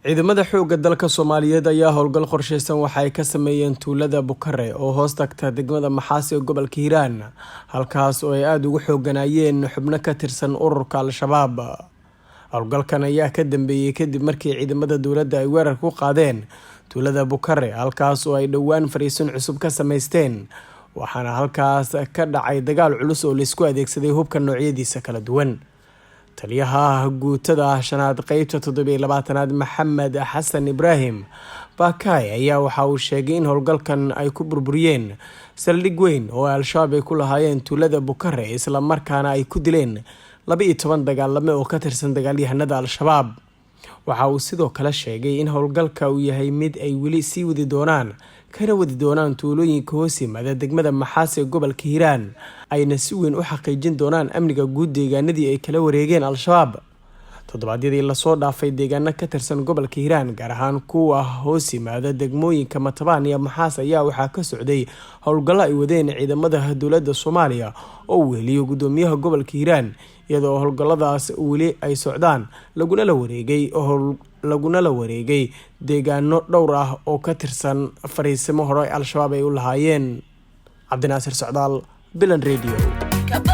ciidamada xoogga dalka Soomaaliyeed ayaa howlgal qorsheysan waxa ay ka sameeyeen tuulada Bukare oo hoos tagta degmada Maxaasi ee gobolka Hiiraan halkaas oo ay aad ugu xooganayeen xubno ka tirsan ururka Al-Shabaab. Howlgalkan ayaa ka dambeeyay kadib markii ciidamada dowladda ay weerar ku qaadeen tuulada Bukare halkaas oo ay dhawaan fariisin cusub ka sameysteen waxaana halkaas ka dhacay dagaal culus oo la isku adeegsaday hubka noocyadiisa kala duwan. taliyaha guutada shanaad qaybta 27aad Maxamed Xasan Ibraahim Baakay ayaa waxa uu sheegay in howlgalkan ay ku burburiyeen saldhig weyn oo Al-Shabaab ay ku lahaayeen tuulada Bukare isla markaana ay ku dileen 12 dagaalame oo ka tirsan dagaalyahanada Al-Shabaab. waxa uu sidoo kale sheegay in howlgalka uu yahay mid ay weli sii wadi doonaan kana wadi doonaan tuulooyinka hoos yimaada degmada Maxaasi ee gobolka Hiiraan ayna si weyn u xaqiijin doonaan amniga guud deegaanadii ay kala wareegeen Al-Shabaab. Toddobaadyadii la soo dhaafay deegaano ka tirsan gobolka Hiiraan gaar ahaan kuwa hoos yimaada degmooyinka Matabaan iyo Maxaas ayaa waxaa ka socday howlgallo ay wadeen ciidamada dowladda Soomaaliya oo weheliyo gudoomiyaha gobolka Hiiraan iyadoo howlgalladaas weli ay socdaan laguna la wareegay deegaano dhowr ah oo ka tirsan fariisimo hore Al-Shabaab ay u lahaayeen. Cabdinaasir Socdaal, Bilan Radio.